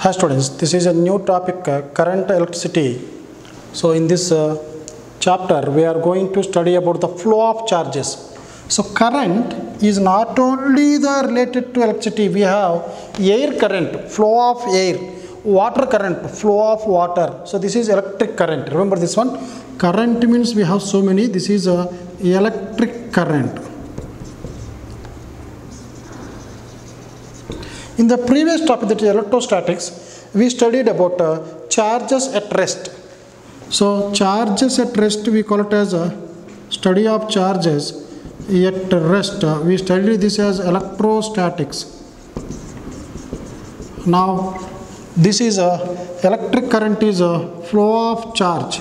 Hi students, this is a new topic, current electricity. So in this chapter we are going to study about the flow of charges. So current is not only related to electricity. We have air current, flow of air, water current, flow of water. So this is electric current. Remember this one? Current means we have so many. This is electric current. In the previous topic, that is electrostatics, we studied about charges at rest. So charges at rest, we call it as a study of charges at rest. We studied this as electrostatics. Now this is electric current is a flow of charge,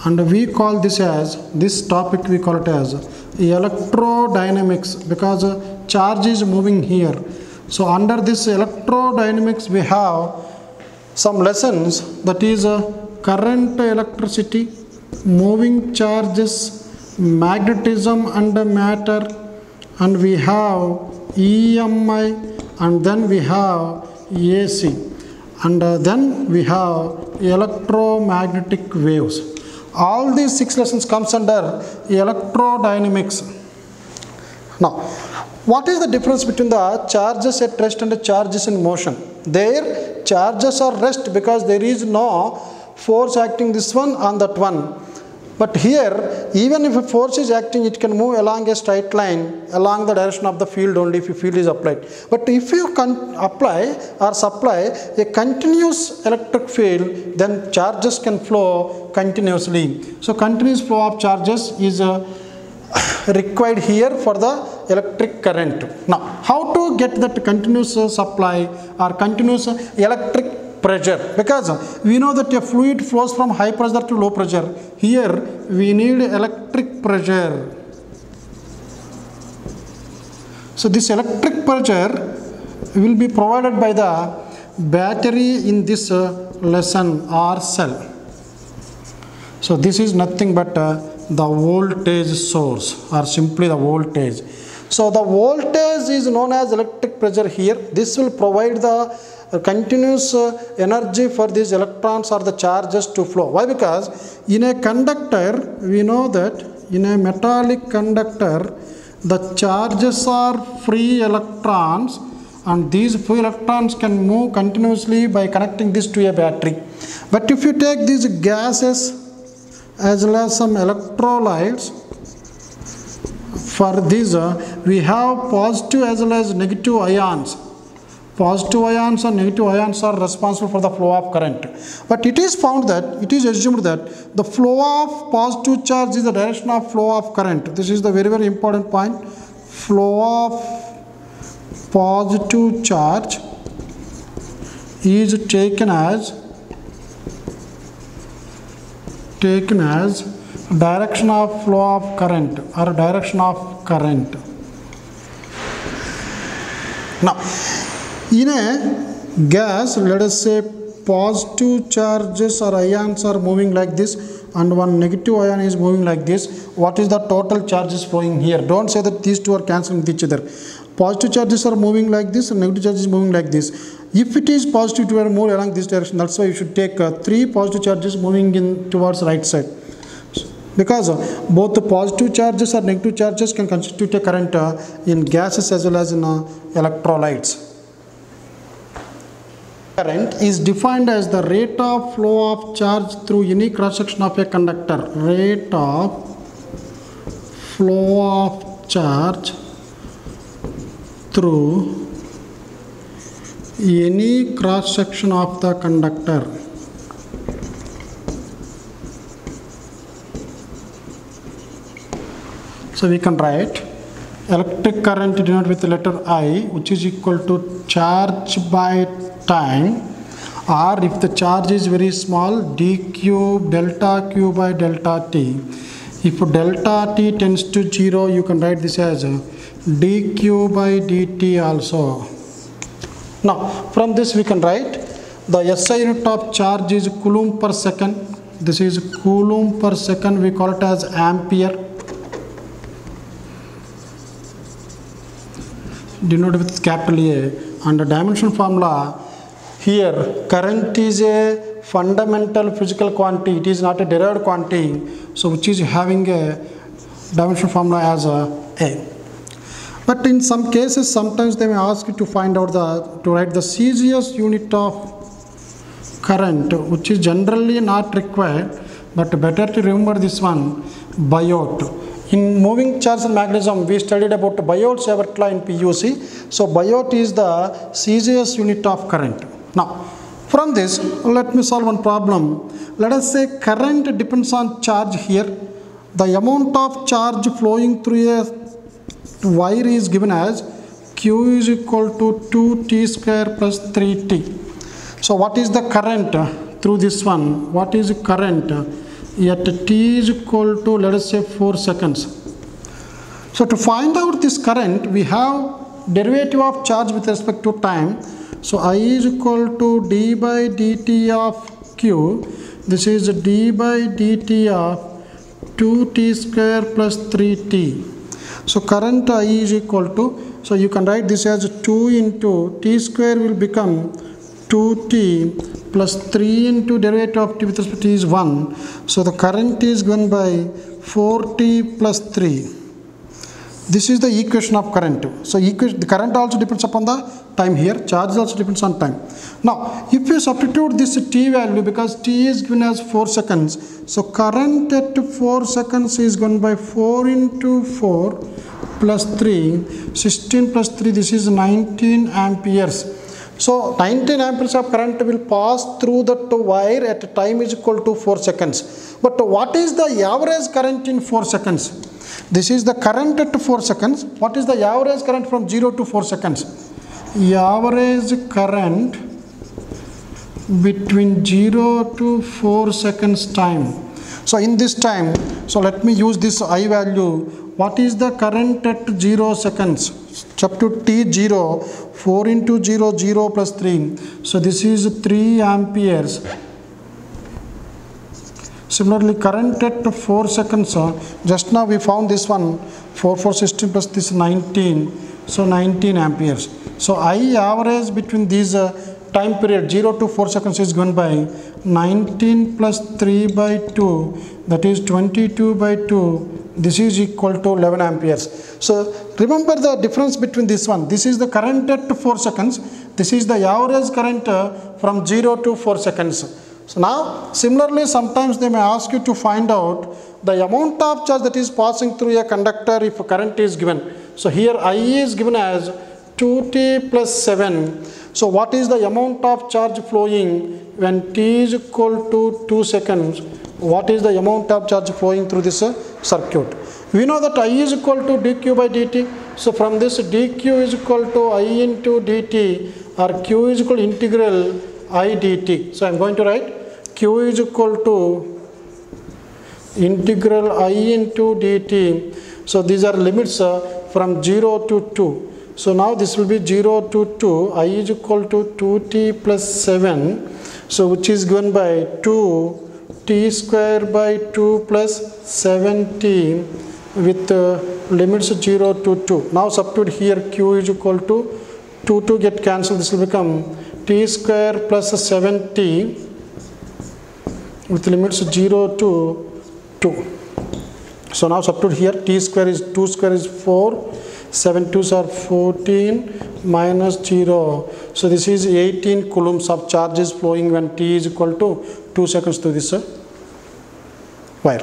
and we call this as, this topic we call it as electrodynamics, because charge is moving here. So under this electrodynamics we have some lessons, that is current, electricity, moving charges, magnetism and matter, and we have EMI, and then we have AC, and then we have electromagnetic waves. All these 6 lessons comes under electrodynamics. Now, what is the difference between the charges at rest and the charges in motion? There, charges are rest because there is no force acting this one on that one. But here, even if a force is acting, it can move along a straight line, along the direction of the field only if a field is applied. But if you apply or supply a continuous electric field, then charges can flow continuously. So continuous flow of charges is required here for the electric current. Now, how to get that continuous supply or continuous electric pressure? Because we know that a fluid flows from high pressure to low pressure. Here we need electric pressure. So this electric pressure will be provided by the battery in this lesson or cell. So this is nothing but the voltage source, or simply the voltage. So the voltage is known as electric pressure here. This will provide the continuous energy for these electrons or the charges to flow. Why? Because in a conductor, we know that in a metallic conductor, the charges are free electrons, and these free electrons can move continuously by connecting this to a battery. But if you take these gases as well as some electrolytes, for these we have positive as well as negative ions. Positive ions and negative ions are responsible for the flow of current. But it is found that, it is assumed that the flow of positive charge is the direction of flow of current. This is the very, very important point. Flow of positive charge is taken as direction of flow of current or direction of current. Now, in a gas, let us say positive charges or ions are moving like this, and one negative ion is moving like this. What is the total charges flowing here? Don't say that these two are cancelling with each other. Positive charges are moving like this and negative charges moving like this. If it is positive, it will move along this direction. That's why you should take 3 positive charges moving in towards right side. Because both the positive charges or negative charges can constitute a current in gases as well as in electrolytes. Current is defined as the rate of flow of charge through any cross section of a conductor. Rate of flow of charge through any cross section of the conductor. So we can write electric current denoted with the letter I, which is equal to charge by time, or if the charge is very small, d cube delta q by delta t. If delta t tends to 0, you can write this as dq by dt also. Now from this we can write the SI unit of charge is coulomb per second. This is coulomb per second. We call it as ampere. Denoted with capital A. under dimension formula, here current is a fundamental physical quantity, it is not a derived quantity, so which is having a dimension formula as A. But in some cases, sometimes they may ask you to find out to write the CGS unit of current, which is generally not required, but better to remember this one, Biot. In moving charge and magnetism, we studied about Biot-Savart law in PUC. So Biot is the CGS unit of current. Now, from this, let me solve one problem. Let us say current depends on charge here. The amount of charge flowing through a wire is given as Q is equal to 2T square plus 3T. So what is the current through this one? What is current at T is equal to, let us say, 4 seconds. So to find out this current, we have derivative of charge with respect to time. So I is equal to d by dt of Q. This is d by dt of 2T square plus 3T. So current I is equal to, so you can write this as 2 into T square will become 2T plus 3 into derivative of T with respect to T is 1. So the current is given by 4T plus 3. This is the equation of current. So the current also depends upon the time here. Charge also depends on time. Now, if you substitute this T value, because T is given as 4 seconds. So current at 4 seconds is given by 4 into 4 plus 3. 16 plus 3, this is 19 amperes. So 19 amperes of current will pass through that wire at a time is equal to 4 seconds. But what is the average current in 4 seconds? This is the current at 4 seconds. What is the average current from 0 to 4 seconds? Average current between 0 to 4 seconds time. So in this time, so let me use this I value. What is the current at 0 seconds? Up to T0, 4 into 0, 0 plus 3. So this is 3 amperes. Similarly, current at 4 seconds, just now we found this one, 4, 4, 16 plus this 19. So 19 amperes. So I average between these time period 0 to 4 seconds is given by 19 plus 3 by 2, that is 22 by 2. This is equal to 11 amperes. So remember the difference between this one. This is the current at 4 seconds. This is the average current from 0 to 4 seconds. So now similarly sometimes they may ask you to find out the amount of charge that is passing through a conductor if current is given. So here I is given as 2T plus 7. So what is the amount of charge flowing when T is equal to 2 seconds? What is the amount of charge flowing through this circuit? We know that I is equal to dq by dt. So from this dq is equal to I into dt, or q is equal to integral I dt. So I am going to write q is equal to integral I into dt. So these are limits from 0 to 2. So now this will be 0 to 2, I is equal to 2t plus 7, so which is given by 2t square by 2 plus 7t with limits 0 to 2. Now substitute here q is equal to 2 get cancelled, this will become t square plus 7t with limits 0 to 2. So now substitute here, t square is 2 square is 4. 7 2s are 14 minus 0. So this is 18 coulombs of charges flowing when t is equal to 2 seconds to this wire.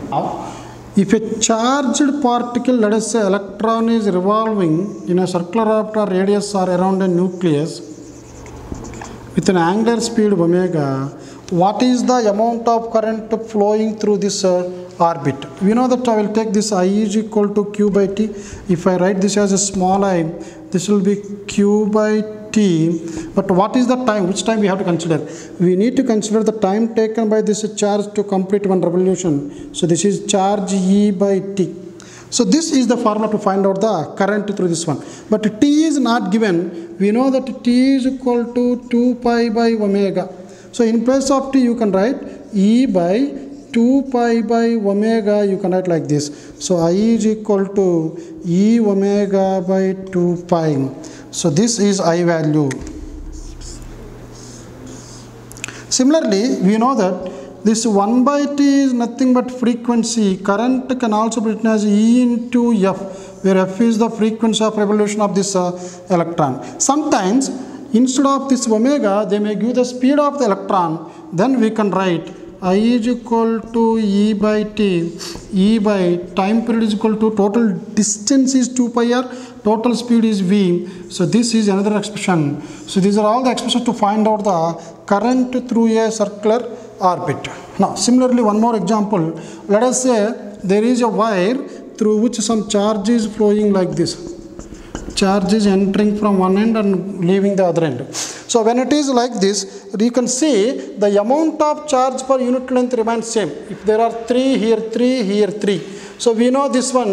Now, if a charged particle, let us say electron, is revolving in a circular orbit or radius or around a nucleus with an angular speed omega, what is the amount of current flowing through this orbit? We know that I will take this I is equal to q by t. If I write this as a small I, this will be q by t. But what is the time? Which time we have to consider? We need to consider the time taken by this charge to complete one revolution. So this is charge E by t. So this is the formula to find out the current through this one. But t is not given. We know that t is equal to 2 pi by omega. So in place of t you can write E by 2 pi by omega, you can write like this. So I is equal to E omega by 2 pi. So this is I value. Similarly, we know that this 1 by t is nothing but frequency. Current can also be written as E into F, where F is the frequency of revolution of this electron. Sometimes, instead of this omega, they may give the speed of the electron. Then we can write I is equal to E by t. E by time period is equal to total distance is 2 pi r, total speed is v. So this is another expression. So these are all the expressions to find out the current through a circular orbit. Now similarly, one more example. Let us say there is a wire through which some charge is flowing like this. Charge is entering from one end and leaving the other end. So when it is like this, you can see the amount of charge per unit length remains same. If there are 3 here, 3 here, 3. So we know this one,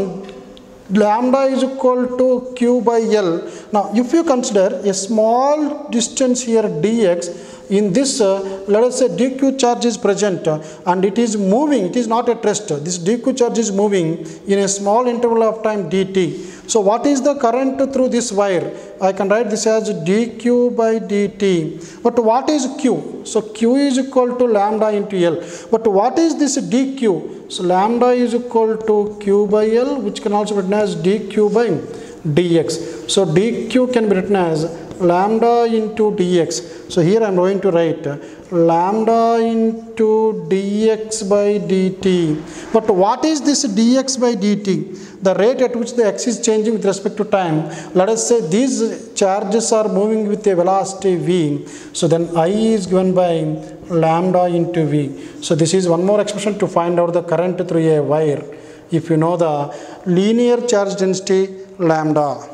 lambda is equal to Q by L. Now if you consider a small distance here dx, in this let us say dq charge is present and it is moving, it is not at rest. This dq charge is moving in a small interval of time dt. So what is the current through this wire? I can write this as dq by dt. But what is q? So q is equal to lambda into L. But what is this dq? So lambda is equal to q by L, which can also be written as dq by dx. So dq can be written as lambda into dx. So here I am going to write lambda into dx by dt. But what is this dx by dt? The rate at which the x is changing with respect to time. Let us say these charges are moving with a velocity v. So then I is given by lambda into v. So this is one more expression to find out the current through a wire. If you know the linear charge density lambda.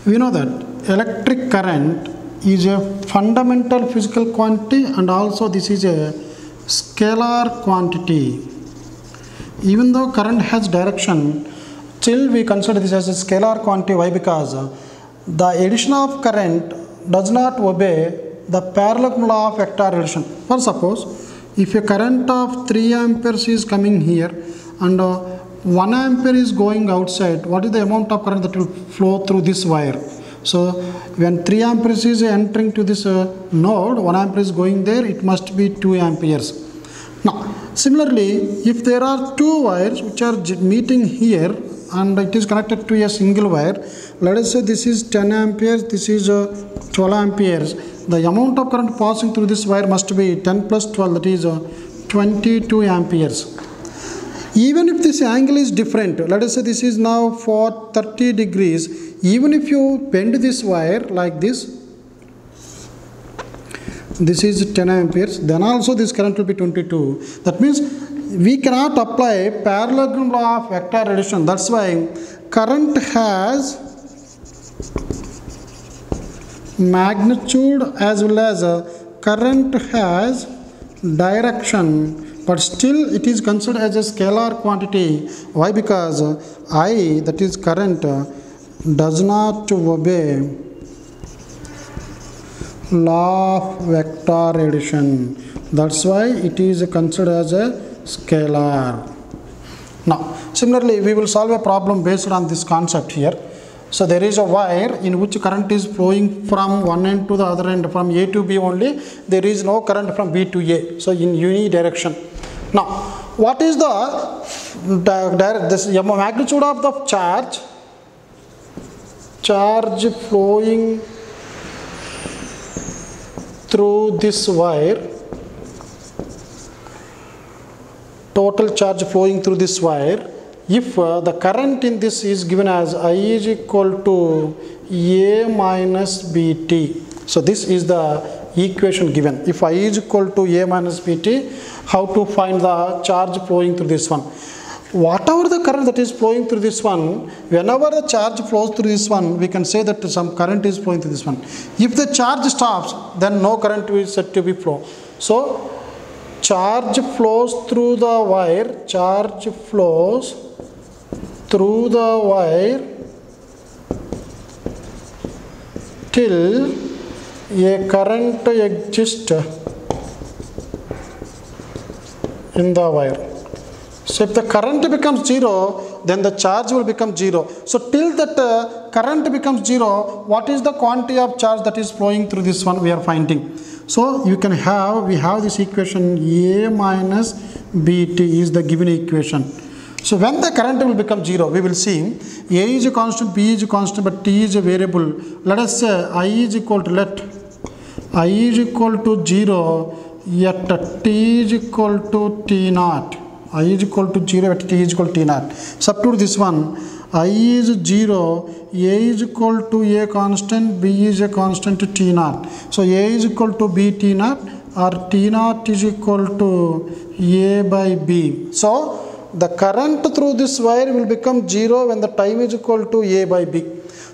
We know that electric current is a fundamental physical quantity and also this is a scalar quantity. Even though current has direction, still we consider this as a scalar quantity. Why? Because the addition of current does not obey the parallelogram law of vector addition. For suppose, if a current of 3 amperes is coming here and 1 ampere is going outside, what is the amount of current that will flow through this wire? So when 3 amperes is entering to this node, 1 ampere is going there, it must be 2 amperes. Now similarly, if there are 2 wires which are meeting here and it is connected to a single wire, let us say this is 10 amperes, this is 12 amperes. The amount of current passing through this wire must be 10 plus 12, that is 22 amperes. Even if this angle is different, let us say this is now for 30 degrees, even if you bend this wire like this, this is 10 amperes, then also this current will be 22. That means we cannot apply parallelogram law of vector addition. That's why current has magnitude as well as current has direction, but still it is considered as a scalar quantity. Why? Because I, that is current, does not obey law of vector addition. That's why it is considered as a scalar. Now similarly, we will solve a problem based on this concept here. So there is a wire in which current is flowing from one end to the other end, from A to B only. There is no current from B to A, so in unidirection. Now what is the magnitude of the charge flowing through this wire, total charge flowing through this wire, if the current in this is given as I is equal to A minus BT. So this is the equation given. If I is equal to A minus BT, how to find the charge flowing through this one? Whatever the current that is flowing through this one, whenever the charge flows through this one, we can say that some current is flowing through this one. If the charge stops, then no current is said to be flow. So charge flows through the wire, charge flows through the wire till a current exists in the wire. So if the current becomes 0, then the charge will become 0. So till that current becomes 0, what is the quantity of charge that is flowing through this one we are finding. So you can have, we have this equation A minus BT is the given equation. So when the current will become 0, we will see A is a constant, B is a constant, but T is a variable. Let us say I is equal to, let I is equal to 0, yet T is equal to T naught. I is equal to 0 at T is equal to T naught. Substitute this one. I is 0, A is equal to A constant, B is a constant to T naught. So A is equal to B T naught, or T naught is equal to A by B. So the current through this wire will become 0 when the time is equal to A by B.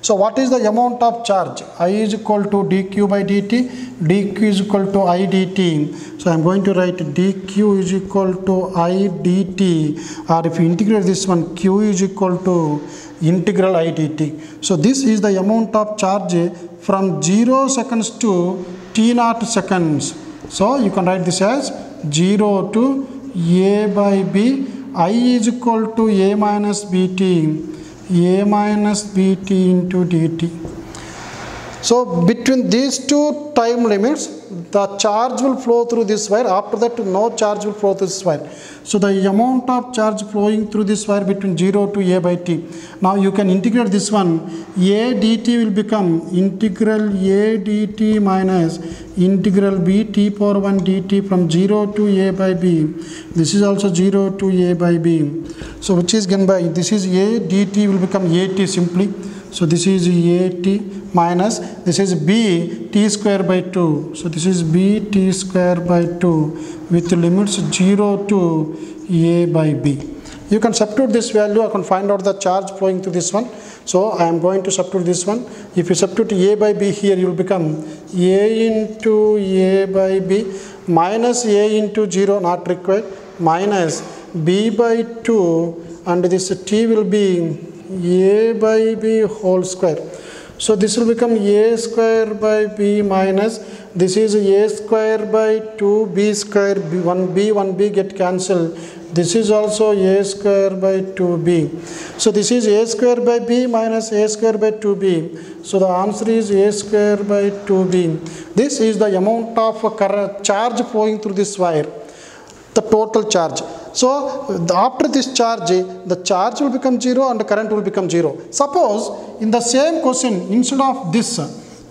So what is the amount of charge? I is equal to dq by dt, dq is equal to I dt. So I am going to write dq is equal to I dt, or if you integrate this one, q is equal to integral I dt. So this is the amount of charge from 0 seconds to t naught seconds. So you can write this as 0 to A by B. I is equal to A minus BT, A minus BT into dt. So between these two time limits, the charge will flow through this wire. After that, no charge will flow through this wire. So the amount of charge flowing through this wire between 0 to A by T. Now you can integrate this one. A dt will become integral A dt minus integral B T power 1 dt from 0 to A by B. This is also 0 to A by B. So which is given by, this is A dt will become AT simply. So this is AT minus, this is B T square by 2. So this is B T square by 2 with limits 0 to A by B. You can substitute this value, I can find out the charge flowing to this one. So I am going to substitute this one. If you substitute A by B here, you will become A into A by B minus A into 0 not required minus B by 2, and this T will be A by B whole square. So this will become A square by B minus, this is A square by 2B square, B, 1B get cancelled. This is also A square by 2B. So this is A square by B minus A square by 2B. So the answer is A square by 2B. This is the amount of charge flowing through this wire, the total charge. So after this charge, the charge will become 0 and the current will become 0. Suppose in the same question, instead of this,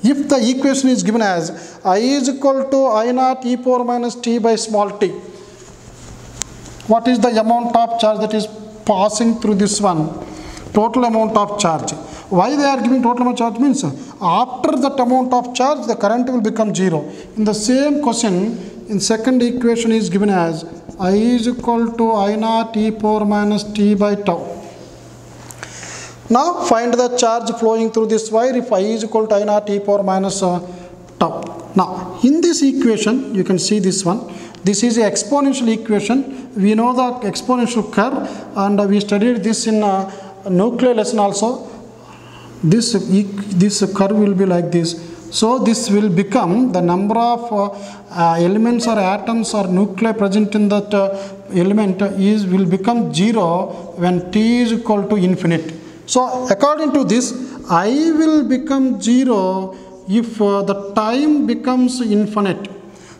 if the equation is given as I is equal to I naught e power minus t by small t, what is the amount of charge that is passing through this one? Total amount of charge. Why they are giving total amount of charge means after that amount of charge, the current will become 0. In the same question, in second equation is given as I is equal to I naught e power minus t by tau. Now find the charge flowing through this wire if I is equal to I naught e power minus tau. Now in this equation, you can see this one. This is an exponential equation. We know the exponential curve, and we studied this in nuclear lesson also. This curve will be like this. So this will become the number of elements or atoms or nuclei present in that element will become 0 when t is equal to infinite. So according to this, I will become 0 if the time becomes infinite.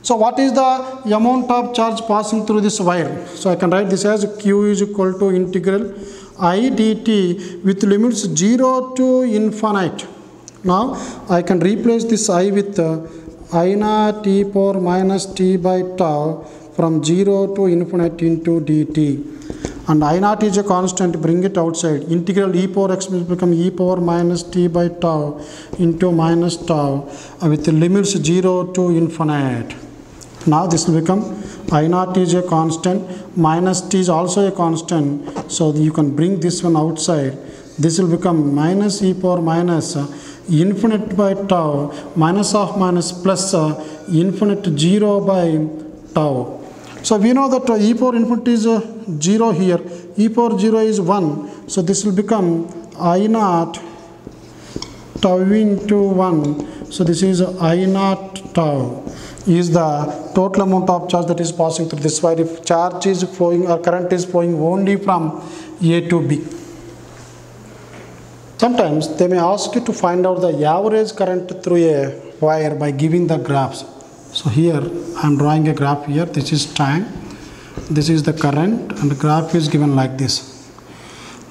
So what is the amount of charge passing through this wire? So I can write this as q is equal to integral I dt with limits 0 to infinite. Now I can replace this I with I naught e power minus t by tau from 0 to infinite into dt. And I naught is a constant, bring it outside. Integral e power x will become e power minus t by tau into minus tau with limits 0 to infinite. Now this will become I naught is a constant, minus t is also a constant. So you can bring this one outside. This will become minus e power minus infinite by tau minus of minus plus infinite 0 by tau. So we know that e power infinite is 0 here, e power 0 is 1. So this will become I naught tau into 1. So this is I naught tau. is the total amount of charge that is passing through this wire if charge is flowing or current is flowing only from A to B. Sometimes they may ask you to find out the average current through a wire by giving the graphs. So here I am drawing a graph here. This is time, this is the current, and the graph is given like this.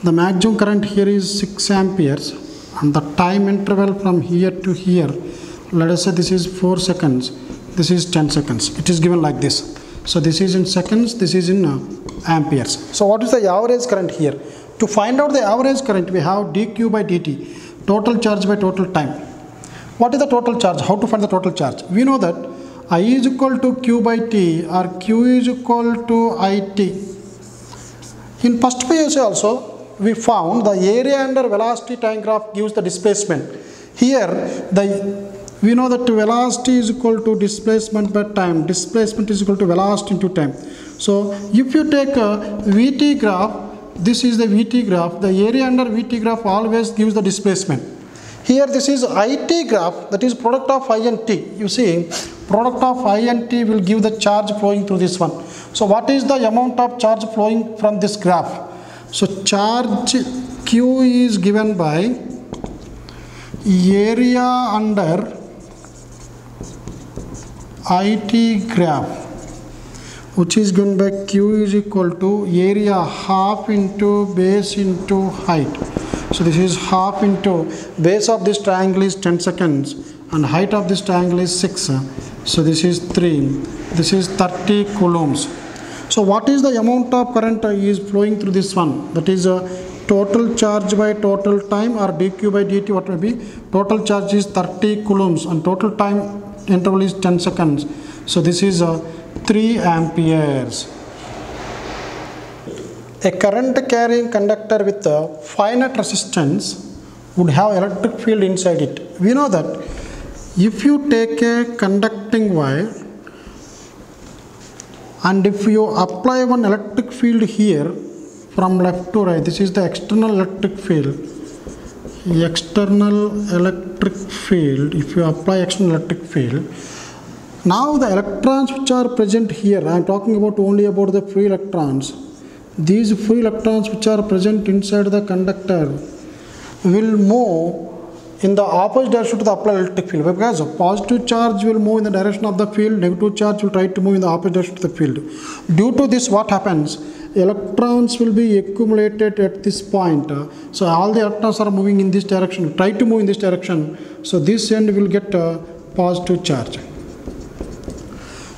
The maximum current here is 6 amperes and the time interval from here to here, let us say this is 4 seconds, this is 10 seconds. It is given like this. So this is in seconds, this is in amperes. So what is the average current here? To find out the average current, we have dq by dt, total charge by total time. What is the total charge? How to find the total charge? We know that I is equal to q by t or q is equal to it. In first phase also, we found the area under velocity time graph gives the displacement. Here, we know that velocity is equal to displacement by time. Displacement is equal to velocity into time. So, if you take a Vt graph, this is the Vt graph. The area under Vt graph always gives the displacement. Here this is It graph, that is product of I and T. You see, product of I and T will give the charge flowing through this one. So what is the amount of charge flowing from this graph? So charge Q is given by area under It graph, which is given by Q is equal to area half into base into height. So this is half into base of this triangle is 10 seconds and height of this triangle is 6. So this is 3. This is 30 coulombs. So what is the amount of current is flowing through this one? That is total charge by total time, or dq by dt, what will be? Total charge is 30 coulombs and total time interval is 10 seconds. So this is 3 amperes. A current carrying conductor with a finite resistance would have electric field inside it. We know that if you take a conducting wire and if you apply one electric field here from left to right, this is the external electric field. External electric field, if you apply external electric field, now the electrons which are present here, I am talking about only about the free electrons. These free electrons which are present inside the conductor will move in the opposite direction to the applied electric field, because positive charge will move in the direction of the field, negative charge will try to move in the opposite direction to the field. Due to this, what happens? Electrons will be accumulated at this point. So all the electrons are moving in this direction, try to move in this direction. So this end will get a positive charge.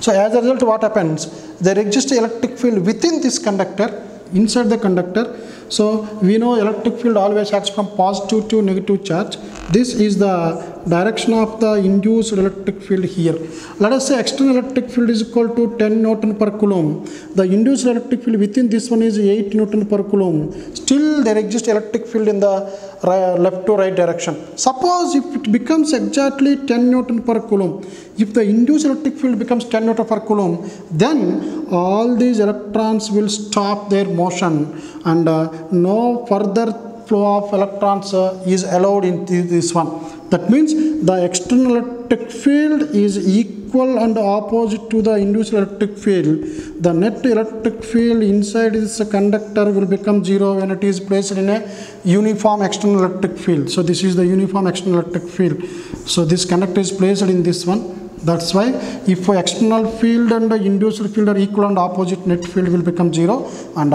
So as a result, what happens? There exists electric field within this conductor, inside the conductor. So we know electric field always acts from positive to negative charge. This is the direction of the induced electric field here. Let us say external electric field is equal to 10 Newton per Coulomb. The induced electric field within this one is 8 Newton per Coulomb. Still there exists electric field in the left to right direction. Suppose if it becomes exactly 10 Newton per Coulomb, if the induced electric field becomes 10 Newton per Coulomb, then all these electrons will stop their motion and no further flow of electrons is allowed into this one. That means the external electric field is equal and opposite to the induced electric field. The net electric field inside this conductor will become 0 when it is placed in a uniform external electric field. So this is the uniform external electric field. So this conductor is placed in this one. That's why if external field and induced field are equal and opposite, net field will become 0, and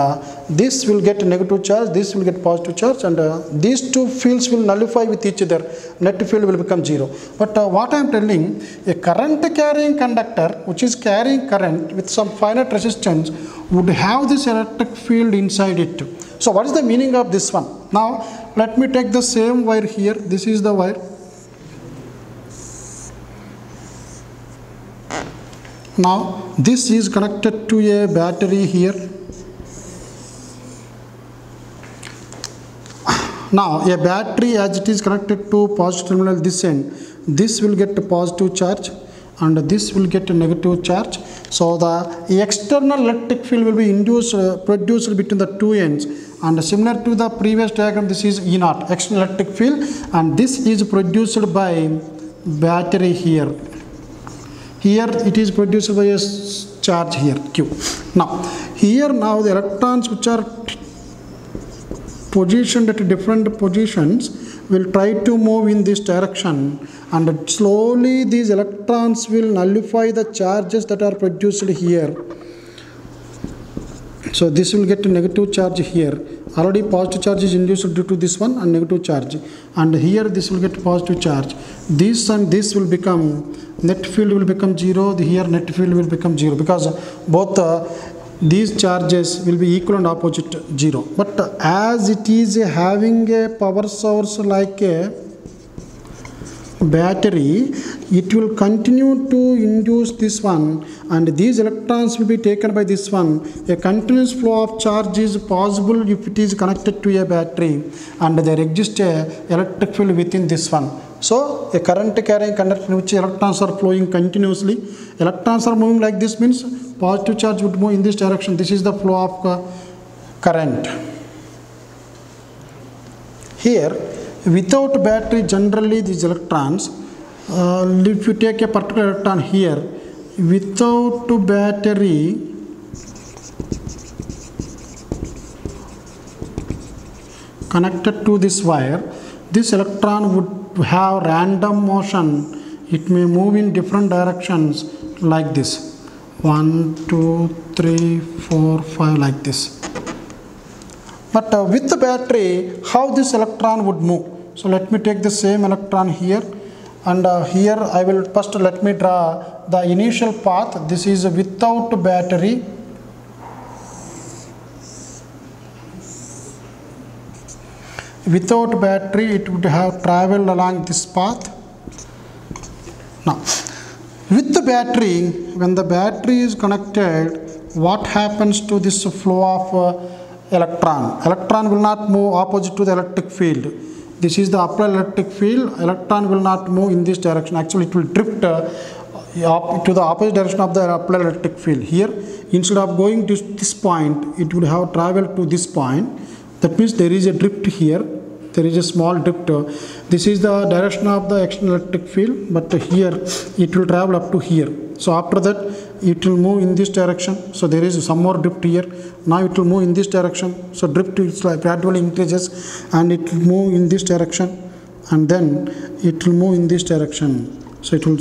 this will get negative charge, this will get positive charge, and these two fields will nullify with each other. Net field will become 0. But what I am telling, a current carrying conductor which is carrying current with some finite resistance would have this electric field inside it. So what is the meaning of this one? Now let me take the same wire here. This is the wire. Now this is connected to a battery here. Now a battery, as it is connected to positive terminal this end, this will get a positive charge and this will get a negative charge. So the external electric field will be produced between the two ends, and similar to the previous diagram, this is E0, external electric field, and this is produced by battery here. Here it is produced by a charge here Q. Now the electrons which are positioned at different positions will try to move in this direction, and slowly these electrons will nullify the charges that are produced here. So this will get a negative charge here. Already positive charge is induced due to this one and negative charge, and here this will get positive charge. This and this will become, net field will become 0, here net field will become 0, because both these charges will be equal and opposite 0. But as it is having a power source like a battery, it will continue to induce this one, and these electrons will be taken by this one. A continuous flow of charge is possible if it is connected to a battery, and there exists a electric field within this one. So a current carrying conductor in which electrons are flowing continuously. Electrons are moving like this means positive charge would move in this direction. This is the flow of current. Here, without battery, generally these electrons, if you take a particular electron here, without battery, connected to this wire, this electron would have random motion. It may move in different directions like this. 1, 2, 3, 4, 5 like this. But with the battery, how this electron would move? So let me take the same electron here, and here I will first let me draw the initial path. This is without battery. Without battery, it would have traveled along this path. Now, with the battery, when the battery is connected, what happens to this flow of electron? Electron will not move opposite to the electric field. This is the applied electric field. Electron will not move in this direction. Actually, it will drift to the opposite direction of the applied electric field. Here, instead of going to this point, it would have traveled to this point. That means there is a drift here. There is a small drift. This is the direction of the external electric field, but here it will travel up to here. So after that, it will move in this direction. So there is some more drift here. Now it will move in this direction. So drift is like gradually increases, and it will move in this direction, and then it will move in this direction. So it will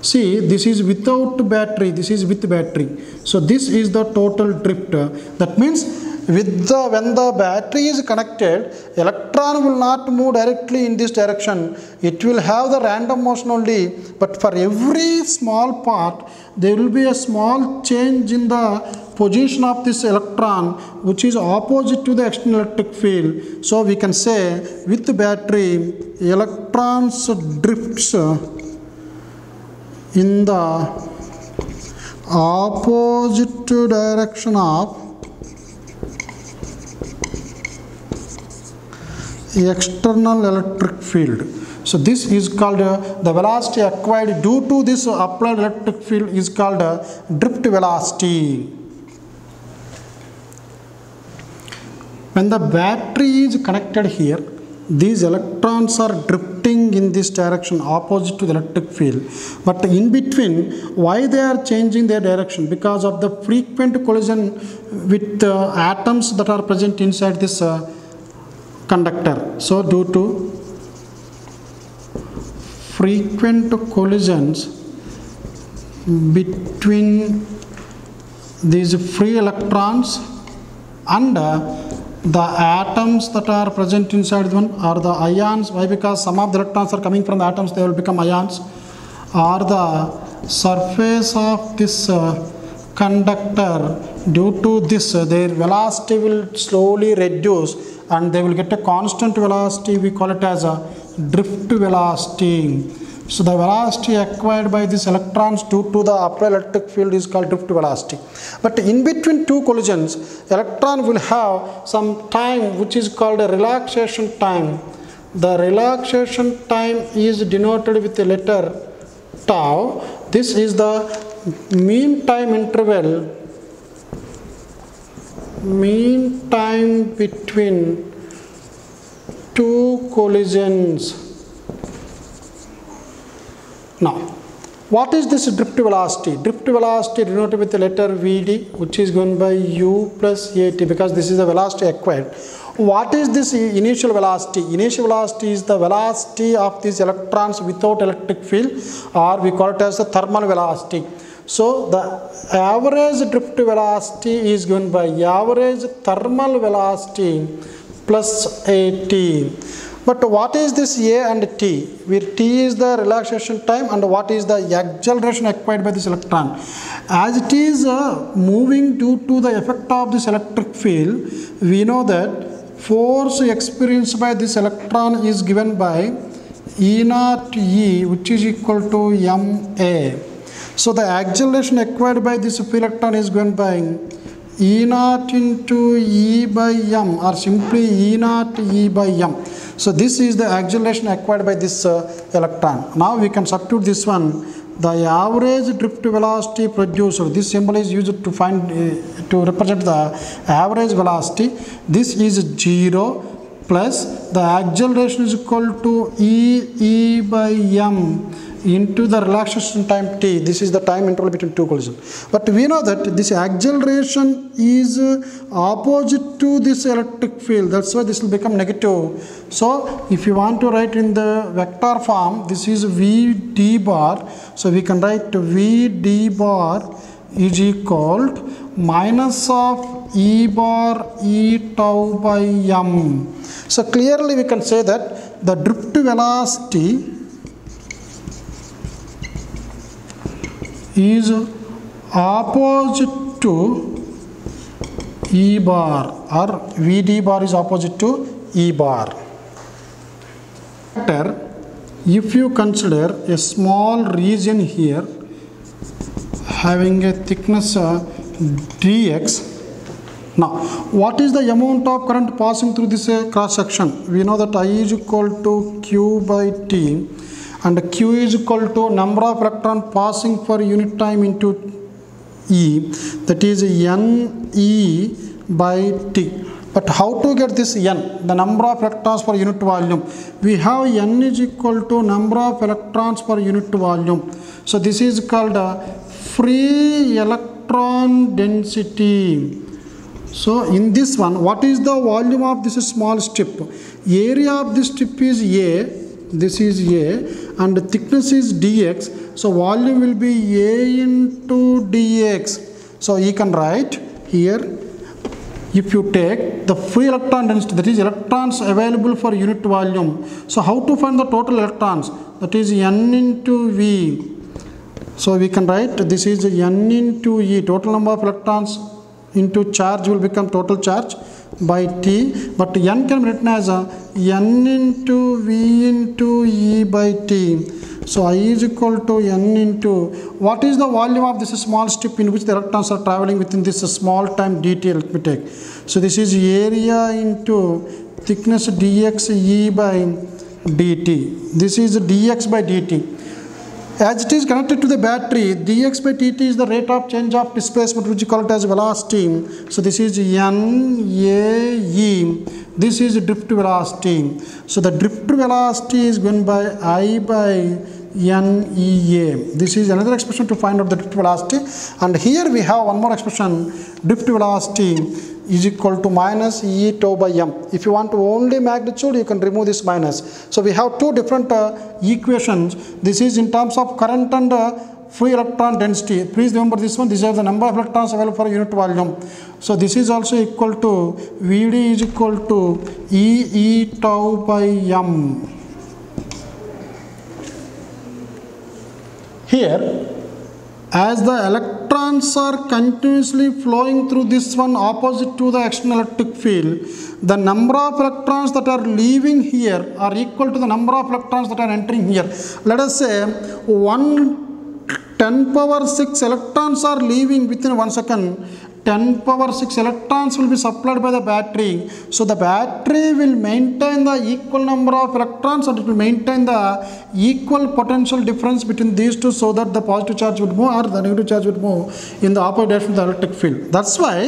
see, this is without battery, this is with battery. So this is the total drift. That means when the battery is connected, electron will not move directly in this direction. It will have the random motion only, but for every small part, there will be a small change in the position of this electron, which is opposite to the external electric field. So we can say with the battery, electrons drifts in the opposite direction of external electric field. So this is called the velocity acquired due to this applied electric field is called drift velocity. When the battery is connected here, these electrons are drifting in this direction opposite to the electric field. But in between, why they are changing their direction? Because of the frequent collision with atoms that are present inside this conductor. So due to frequent collisions between these free electrons and the atoms that are present inside one, or the ions. Why? Because some of the electrons are coming from the atoms, they will become ions. Or the surface of this conductor, due to this their velocity will slowly reduce, and they will get a constant velocity. We call it as a drift velocity. So the velocity acquired by these electrons due to the applied electric field is called drift velocity. But in between two collisions, electron will have some time which is called a relaxation time. The relaxation time is denoted with the letter tau. This is the mean time interval, mean time between two collisions. Now, What is this drift velocity? Drift velocity denoted with the letter Vd, which is given by u plus at, because this is the velocity acquired. What is this initial velocity? Initial velocity is the velocity of these electrons without electric field, or we call it as the thermal velocity. So the average drift velocity is given by average thermal velocity plus at. But what is this A and T? Where T is the relaxation time and what is the acceleration acquired by this electron? As it is moving due to the effect of this electric field, we know that force experienced by this electron is given by E naught E, which is equal to ma. So the acceleration acquired by this free electron is given by E naught into E by m, or simply E naught E by m. So this is the acceleration acquired by this electron. Now we can substitute this one. The average drift velocity produced, this symbol is used to find to represent the average velocity. This is 0 plus the acceleration is equal to E by m into the relaxation time t. This is the time interval between two collisions. But we know that this acceleration is opposite to this electric field. That's why this will become negative. So if you want to write in the vector form, this is v d bar. So we can write v d bar is equal to minus of E bar E tau by m. So clearly we can say that the drift velocity is opposite to E bar, or Vd bar is opposite to E bar. If you consider a small region here having a thickness dx, now what is the amount of current passing through this cross section? We know that I is equal to q by t, and q is equal to number of electrons passing per unit time into E, that is Ne by T. But how to get this N, the number of electrons per unit volume? We have N is equal to number of electrons per unit volume. So this is called free electron density. So in this one, what is the volume of this small strip? Area of this strip is A, this is A, and the thickness is dx. So volume will be A into dx. So you can write here, if you take the free electron density, that is electrons available for unit volume. So how to find the total electrons? That is N into V. So we can write this is N into E, total number of electrons into charge will become total charge by T, but N can be written as N into V into E by T. So I is equal to N into, what is the volume of this small strip in which the electrons are traveling within this small time dt, let me take. So this is area into thickness dx E by dt. This is dx by dt. As it is connected to the battery, dx by dt is the rate of change of displacement, which you call it as velocity. So this is N A E. This is drift velocity. So the drift velocity is given by I by N E A. This is another expression to find out the drift velocity. And here we have one more expression, drift velocity is equal to minus E tau by m. If you want to only magnitude, you can remove this minus. So we have two different equations. This is in terms of current and free electron density. Please remember this one. These are the number of electrons available for unit volume. So this is also equal to Vd is equal to E tau by m. Here, as the electrons are continuously flowing through this one opposite to the external electric field, the number of electrons that are leaving here are equal to the number of electrons that are entering here. Let us say 10 power 6 electrons are leaving within 1 second. 10 power 6 electrons will be supplied by the battery. So the battery will maintain the equal number of electrons and it will maintain the equal potential difference between these two, so that the positive charge would move or the negative charge would move in the opposite direction of the electric field. That's why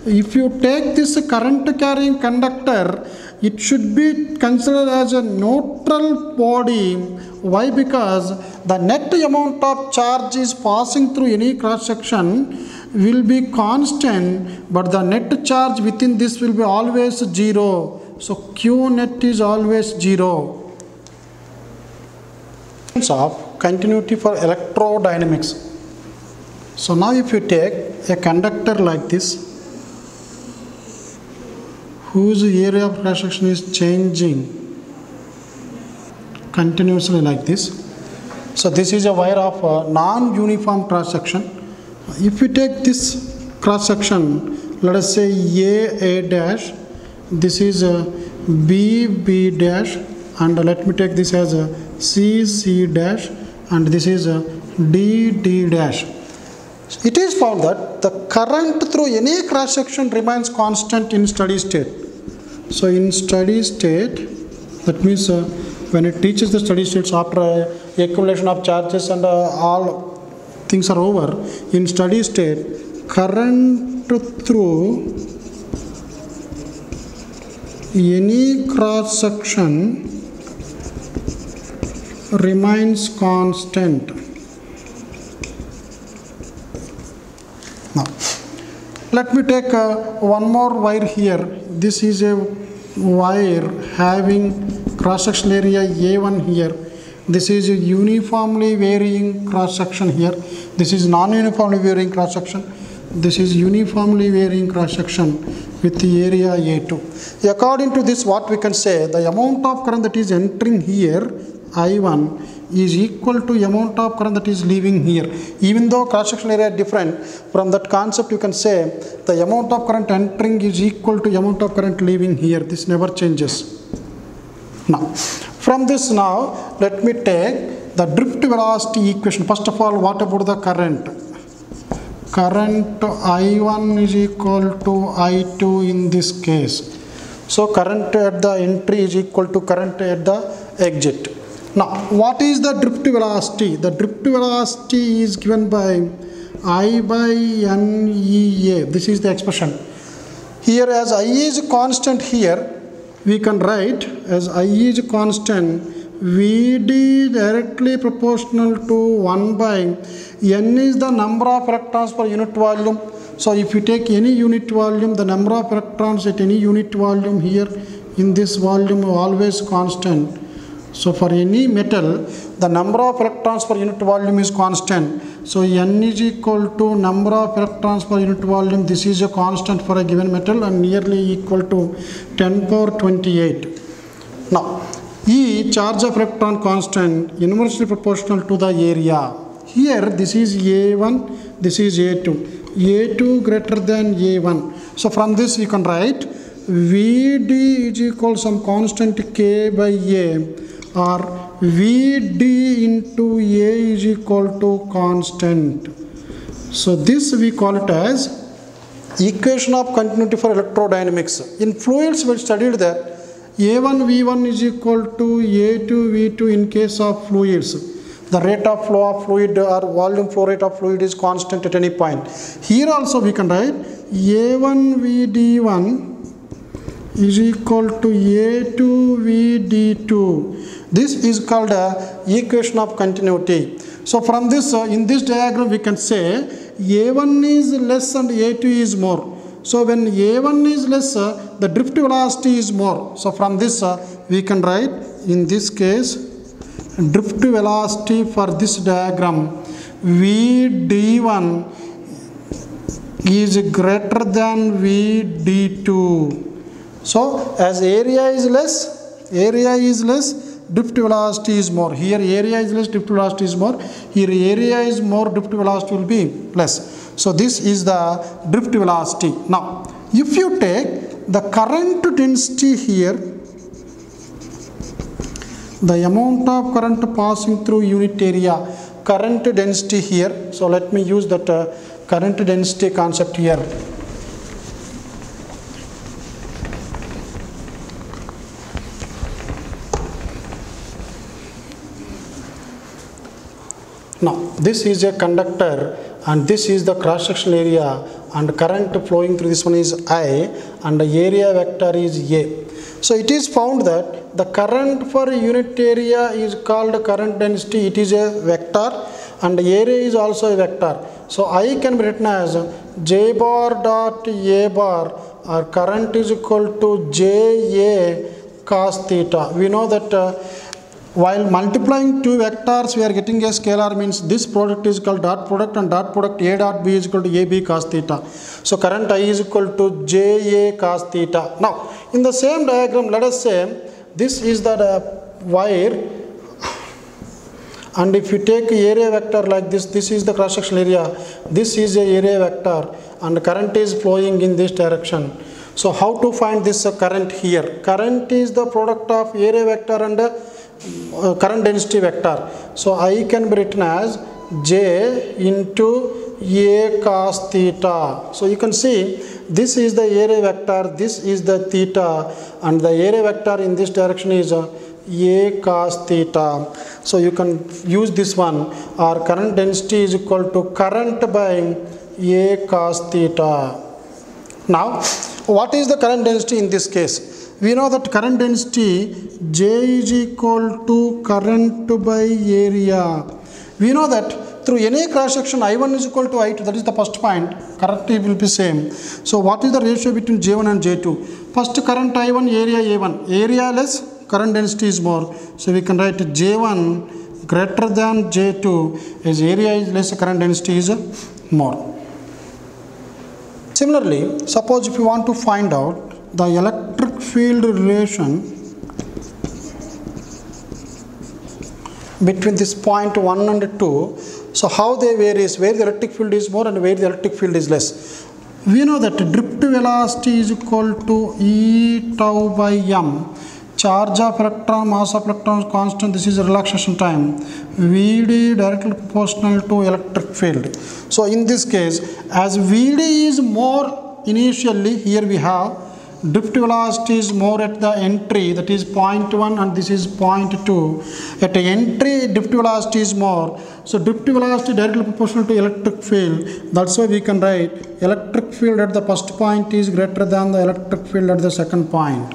if you take this current carrying conductor, it should be considered as a neutral body. Why? Because the net amount of charge is passing through any cross section will be constant, but the net charge within this will be always 0. So Q net is always 0. Of continuity for electrodynamics. So now if you take a conductor like this, whose area of cross section is changing continuously like this. So this is a wire of non-uniform cross section. If we take this cross section, let us say A dash, this is B dash, and let me take this as a C dash, and this is a D dash. It is found that the current through any cross section remains constant in steady state. So in steady state, that means when it reaches the steady states after accumulation of charges and all things are over, in steady state, current through any cross section remains constant. Now, let me take one more wire here. This is a wire having cross-section area A1 here. This is a uniformly varying cross-section here. This is non-uniformly varying cross-section. This is uniformly varying cross-section with the area A2. According to this, what we can say, the amount of current that is entering here, I1, is equal to amount of current that is leaving here. Even though cross-section area is different, from that concept you can say the amount of current entering is equal to amount of current leaving here. This never changes. Now, from this now, let me take the drift velocity equation. First of all, what about the current? Current I1 is equal to I2 in this case. So current at the entry is equal to current at the exit. Now, what is the drift velocity? The drift velocity is given by I by NEA. This is the expression. Here, as I is constant here, we can write as I is constant, Vd directly proportional to 1 by N is the number of electrons per unit volume. So if you take any unit volume, the number of electrons at any unit volume here in this volume is always constant. So for any metal, the number of electrons per unit volume is constant. So N is equal to number of electrons per unit volume. This is a constant for a given metal and nearly equal to 10 power 28. Now, E, charge of electron constant, inversely proportional to the area. Here, this is A1, this is A2. A2 greater than A1. So from this you can write Vd is equal to some constant K by A, or Vd into A is equal to constant. So this we call it as equation of continuity for electrodynamics. In fluids we studied that A1 V1 is equal to A2 V2 in case of fluids. The rate of flow of fluid or volume flow rate of fluid is constant at any point. Here also we can write A1 Vd1 is equal to A2 Vd2. This is called a equation of continuity. So from this, in this diagram we can say A1 is less and A2 is more. So when A1 is less, the drift velocity is more. So from this we can write in this case drift velocity for this diagram Vd1 is greater than Vd2. So as area is less, drift velocity is more. Here area is less, drift velocity is more. Here area is more, drift velocity will be less. So this is the drift velocity. Now, if you take the current density here, the amount of current passing through unit area, current density here. So let me use that current density concept here. Now, this is a conductor and this is the cross-sectional area and current flowing through this one is I and the area vector is A. So it is found that the current for unit area is called current density. It is a vector, and area is also a vector. So I can be written as J bar dot A bar, or current is equal to JA cos theta. We know that while multiplying two vectors, we are getting a scalar, means this product is called dot product, and dot product A dot B is equal to AB cos theta. So current I is equal to JA cos theta. Now in the same diagram, let us say this is the wire, and if you take area vector like this, this is the cross sectional area, this is a area vector, and current is flowing in this direction. So how to find this current here? Current is the product of area vector and current density vector. So I can be written as J into A cos theta. So you can see this is the area vector, this is the theta, and the area vector in this direction is A cos theta. So you can use this one, or current density is equal to current by A cos theta. Now what is the current density in this case? We know that current density J is equal to current by area. We know that through any cross section I1 is equal to I2, that is the first point, current will be same. So what is the ratio between J1 and J2? First current I1, area A1, area less, current density is more. So we can write J1 greater than J2, as area is less, current density is more. Similarly, suppose if you want to find out the electric field relation between this point 1 and 2, so how they varies, where the electric field is more and where the electric field is less. We know that drift velocity is equal to E tau by m. Charge of electron, mass of electron is constant, this is relaxation time. Vd directly proportional to electric field. So in this case, as Vd is more initially, here we have drift velocity is more at the entry, that is 0.1, and this is 0.2. At the entry, drift velocity is more. So drift velocity directly proportional to electric field. That's why we can write electric field at the first point is greater than the electric field at the second point.